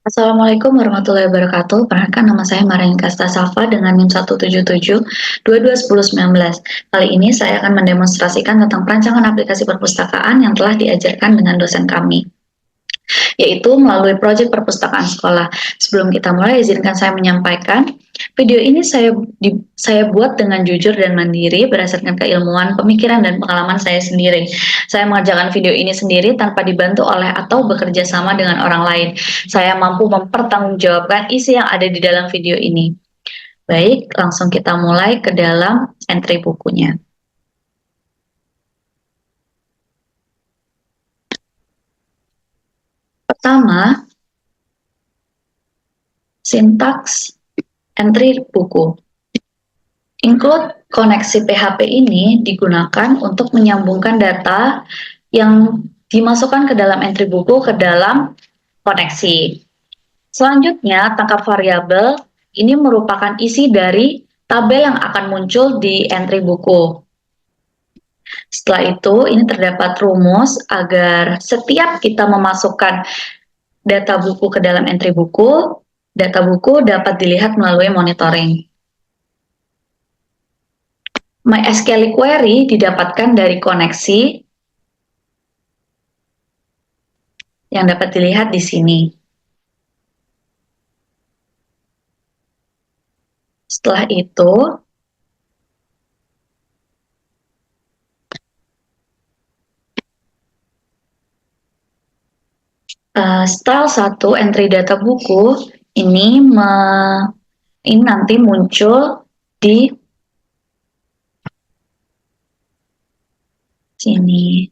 Assalamualaikum warahmatullahi wabarakatuh. Perkenalkan nama saya Marianka Safa dengan NIM 177221019. Kali ini saya akan mendemonstrasikan tentang perancangan aplikasi perpustakaan yang telah diajarkan dengan dosen kami, yaitu melalui proyek perpustakaan sekolah. Sebelum kita mulai, izinkan saya menyampaikan, video ini saya buat dengan jujur dan mandiri berdasarkan keilmuan, pemikiran, dan pengalaman saya sendiri. Saya mengerjakan video ini sendiri tanpa dibantu oleh atau bekerja sama dengan orang lain. Saya mampu mempertanggungjawabkan isi yang ada di dalam video ini. Baik, langsung kita mulai ke dalam entry bukunya. Pertama, sintaks entry buku. Include koneksi PHP ini digunakan untuk menyambungkan data yang dimasukkan ke dalam entry buku ke dalam koneksi. Selanjutnya, tangkap variabel ini merupakan isi dari tabel yang akan muncul di entry buku. Setelah itu, ini terdapat rumus agar setiap kita memasukkan data buku ke dalam entry buku, data buku dapat dilihat melalui monitoring. MySQL query didapatkan dari koneksi yang dapat dilihat di sini. Setelah itu, style 1 entry data buku ini nanti muncul di sini.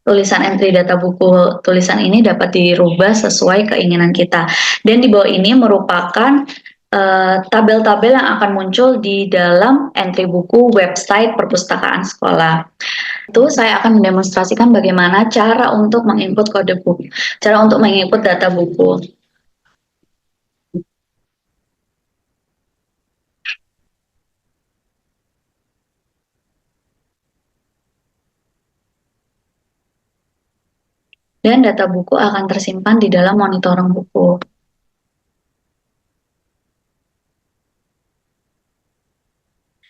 Tulisan entry data buku tulisan ini dapat dirubah sesuai keinginan kita. Dan di bawah ini merupakan tabel-tabel yang akan muncul di dalam entry buku website perpustakaan sekolah. Itu saya akan mendemonstrasikan bagaimana cara untuk menginput kode buku, cara untuk menginput data buku. Dan data buku akan tersimpan di dalam monitoring buku.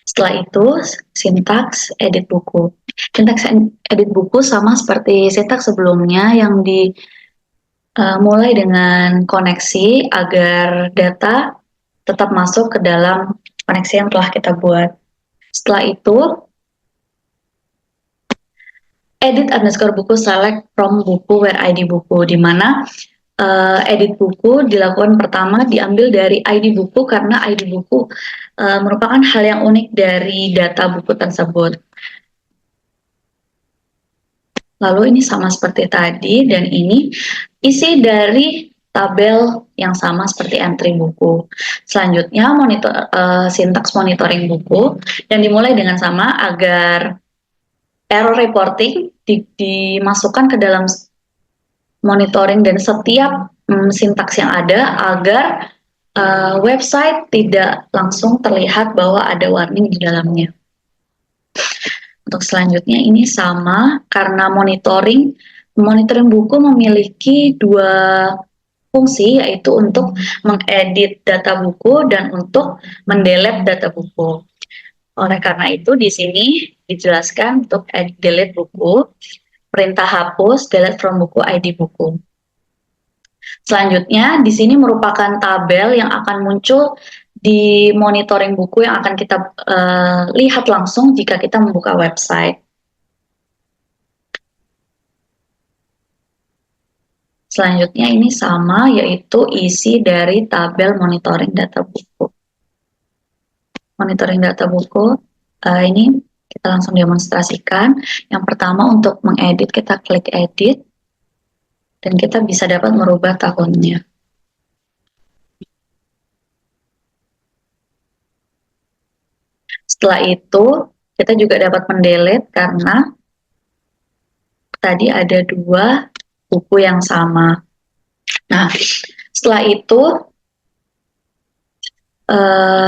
Setelah itu, sintaks edit buku. Sintaks edit buku sama seperti sintaks sebelumnya yang dimulai dengan koneksi agar data tetap masuk ke dalam koneksi yang telah kita buat. Setelah itu, edit underscore buku select from buku where ID buku, di mana edit buku dilakukan pertama diambil dari ID buku karena ID buku merupakan hal yang unik dari data buku tersebut. Lalu ini sama seperti tadi, dan ini isi dari tabel yang sama seperti entry buku. Selanjutnya sintaks monitoring buku, dan dimulai dengan sama agar error reporting dimasukkan ke dalam monitoring dan setiap sintaks yang ada agar website tidak langsung terlihat bahwa ada warning di dalamnya. Untuk selanjutnya ini sama karena monitoring buku memiliki dua fungsi, yaitu untuk mengedit data buku dan untuk mendelete data buku. Oleh karena itu di sini dijelaskan untuk delete buku, perintah hapus, delete from buku, ID buku. Selanjutnya, di sini merupakan tabel yang akan muncul di monitoring buku yang akan kita lihat langsung jika kita membuka website. Selanjutnya ini sama, yaitu isi dari tabel monitoring data buku. Monitoring data buku, ini kita langsung demonstrasikan. Yang pertama untuk mengedit, kita klik edit, dan kita bisa dapat merubah tahunnya. Setelah itu, kita juga dapat mendelete karena tadi ada dua buku yang sama. Nah, setelah itu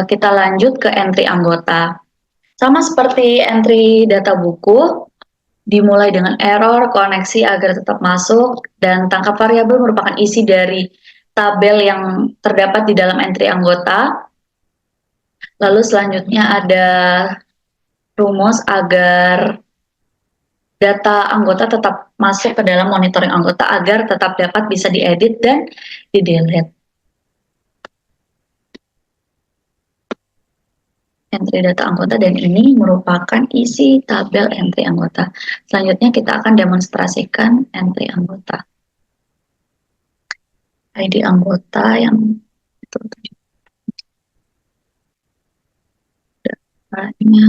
kita lanjut ke entry anggota. Sama seperti entry data buku, dimulai dengan error, koneksi agar tetap masuk, dan tangkap variabel merupakan isi dari tabel yang terdapat di dalam entry anggota. Lalu selanjutnya ada rumus agar data anggota tetap masuk ke dalam monitoring anggota agar tetap dapat bisa diedit dan di-delete. Entry data anggota, dan ini merupakan isi tabel entry anggota. Selanjutnya kita akan demonstrasikan entry anggota. ID anggota yang itu datanya.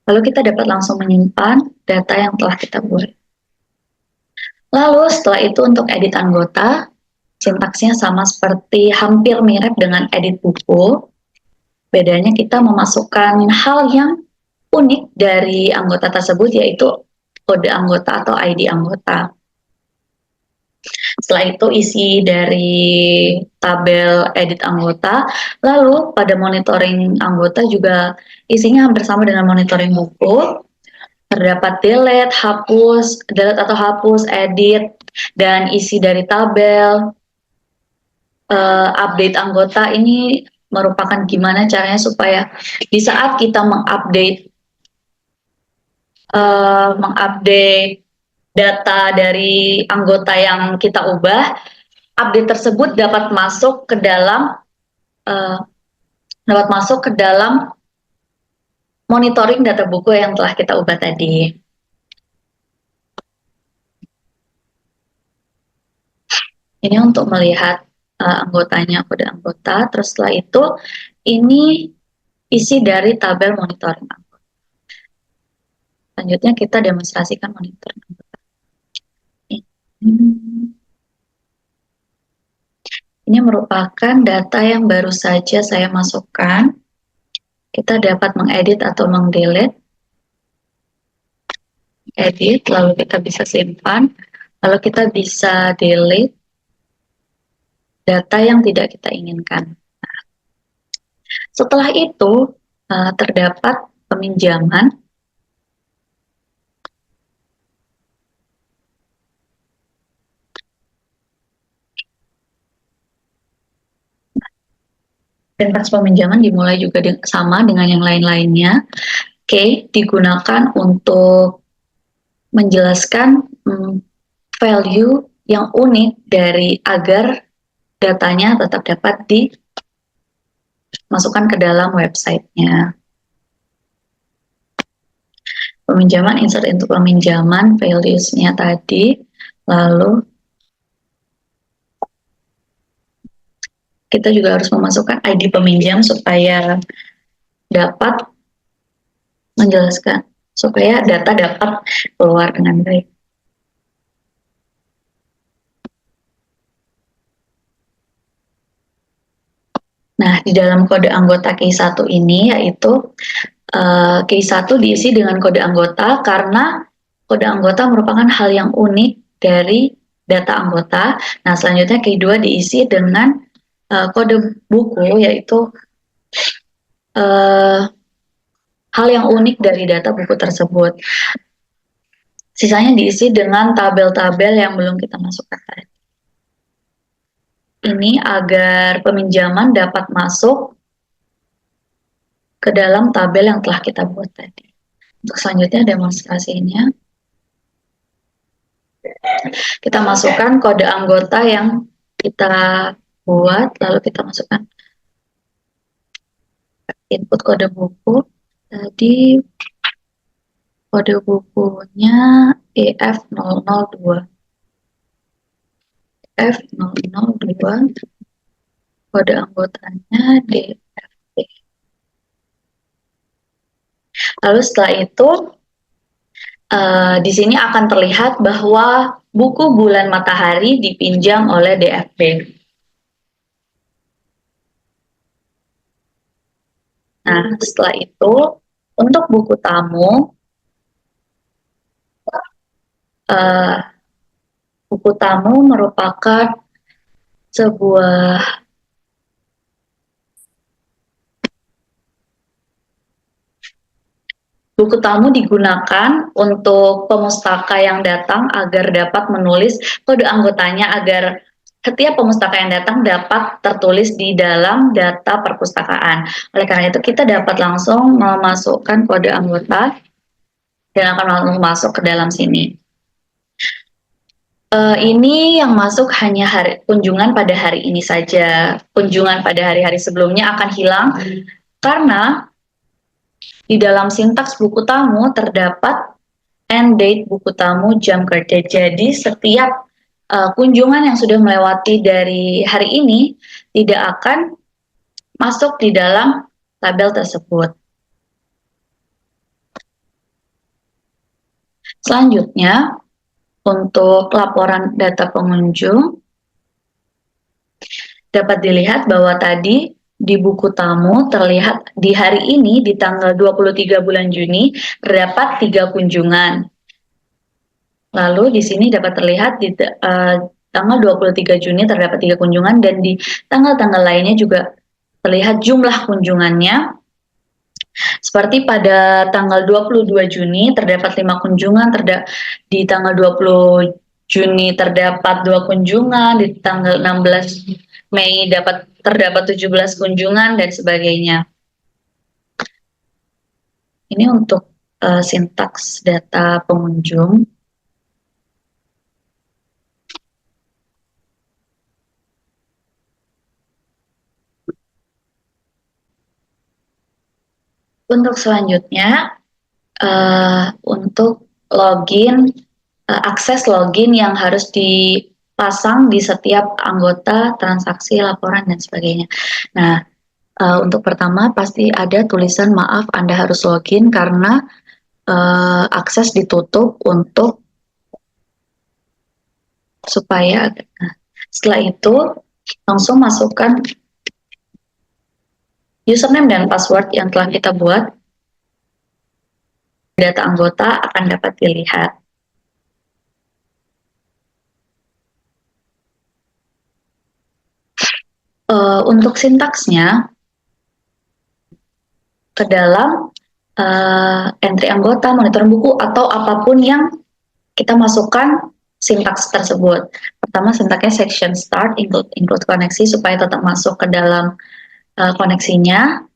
Lalu kita dapat langsung menyimpan data yang telah kita buat. Lalu setelah itu untuk edit anggota, sintaksnya sama seperti hampir mirip dengan edit buku. Bedanya kita memasukkan hal yang unik dari anggota tersebut, yaitu kode anggota atau ID anggota. Setelah itu isi dari tabel edit anggota, lalu pada monitoring anggota juga isinya hampir sama dengan monitoring buku. Terdapat delete, delete atau hapus, edit, dan isi dari tabel. Update anggota ini merupakan gimana caranya supaya di saat kita mengupdate data dari anggota yang kita ubah, update tersebut dapat masuk ke dalam monitoring data buku yang telah kita ubah tadi. Ini untuk melihat anggotanya, kode anggota. Terus setelah itu, ini isi dari tabel monitoring anggota. Selanjutnya kita demonstrasikan monitoring anggota. Ini merupakan data yang baru saja saya masukkan. Kita dapat mengedit atau mengdelete. Edit, lalu kita bisa simpan, lalu kita bisa delete data yang tidak kita inginkan. Nah, setelah itu terdapat peminjaman. Dan proses peminjaman dimulai juga sama dengan yang lain-lainnya. Oke, digunakan untuk menjelaskan value yang unik dari agar datanya tetap dapat dimasukkan ke dalam websitenya. Peminjaman, insert into peminjaman, values-nya tadi, lalu kita juga harus memasukkan ID peminjam supaya dapat menjelaskan, supaya data dapat keluar dengan baik. Nah, di dalam kode anggota Key1 ini, yaitu Key1 diisi dengan kode anggota karena kode anggota merupakan hal yang unik dari data anggota. Nah, selanjutnya Key2 diisi dengan kode buku, yaitu hal yang unik dari data buku tersebut. Sisanya diisi dengan tabel-tabel yang belum kita masukkan tadi. Ini agar peminjaman dapat masuk ke dalam tabel yang telah kita buat tadi. Untuk selanjutnya demonstrasinya, kita masukkan kode anggota yang kita buat, lalu kita masukkan input kode buku. Tadi kode bukunya EF002. F002, kode anggotanya DFT. Lalu setelah itu, di sini akan terlihat bahwa buku Bulan Matahari dipinjam oleh DFB. Nah, setelah itu untuk buku tamu, uh, buku tamu merupakan sebuah buku tamu digunakan untuk pemustaka yang datang agar dapat menulis kode anggotanya agar setiap pemustaka yang datang dapat tertulis di dalam data perpustakaan. Oleh karena itu kita dapat langsung memasukkan kode anggota dan akan langsung masuk ke dalam sini. Ini yang masuk hanya kunjungan pada hari ini saja. Kunjungan pada hari-hari sebelumnya akan hilang karena di dalam sintaks buku tamu terdapat end date buku tamu jam kerja. Jadi setiap kunjungan yang sudah melewati dari hari ini tidak akan masuk di dalam tabel tersebut. Selanjutnya, untuk laporan data pengunjung, dapat dilihat bahwa tadi di buku tamu terlihat di hari ini di tanggal 23 bulan Juni terdapat 3 kunjungan. Lalu di sini dapat terlihat di tanggal 23 Juni terdapat 3 kunjungan dan di tanggal-tanggal lainnya juga terlihat jumlah kunjungannya. Seperti pada tanggal 22 Juni terdapat 5 kunjungan, di tanggal 20 Juni terdapat 2 kunjungan, di tanggal 16 Mei terdapat 17 kunjungan dan sebagainya. Ini untuk sintaks data pengunjung. Untuk selanjutnya, untuk login, akses login yang harus dipasang di setiap anggota, transaksi, laporan, dan sebagainya. Nah, untuk pertama pasti ada tulisan maaf Anda harus login karena akses ditutup supaya. Nah, setelah itu langsung masukkan username dan password yang telah kita buat. Data anggota akan dapat dilihat. Untuk sintaksnya, ke dalam entry anggota, monitor buku, atau apapun yang kita masukkan sintaks tersebut. Pertama, sintaksnya section start, include koneksi, supaya tetap masuk ke dalam koneksinya.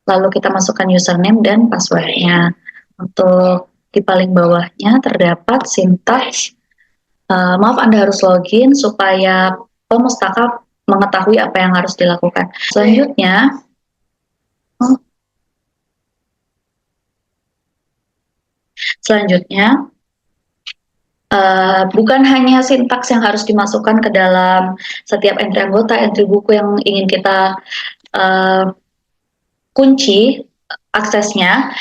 Lalu kita masukkan username dan passwordnya. Untuk di paling bawahnya terdapat sintaks, maaf Anda harus login supaya pemustaka mengetahui apa yang harus dilakukan. Selanjutnya, bukan hanya sintaks yang harus dimasukkan ke dalam setiap entry anggota, entry buku yang ingin kita kunci aksesnya,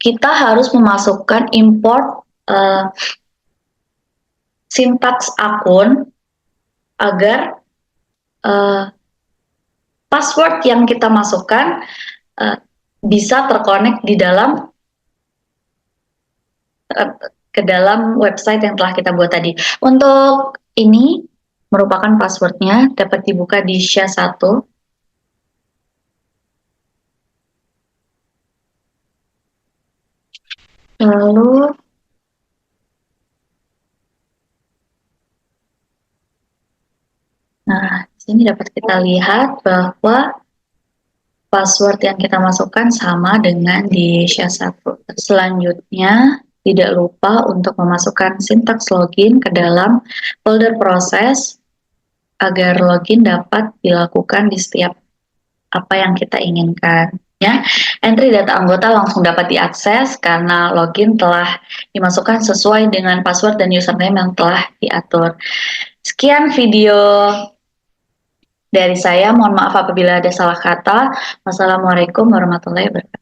kita harus memasukkan import sintaks akun agar password yang kita masukkan bisa terkonek di dalam ke dalam website yang telah kita buat tadi. Untuk ini merupakan passwordnya, dapat dibuka di SHA-1. Lalu nah, di sini dapat kita lihat bahwa password yang kita masukkan sama dengan di SHA-1. Selanjutnya, tidak lupa untuk memasukkan sintaks login ke dalam folder proses agar login dapat dilakukan di setiap apa yang kita inginkan. Ya, entry data anggota langsung dapat diakses karena login telah dimasukkan sesuai dengan password dan username yang telah diatur. Sekian video dari saya, mohon maaf apabila ada salah kata. Wassalamualaikum warahmatullahi wabarakatuh.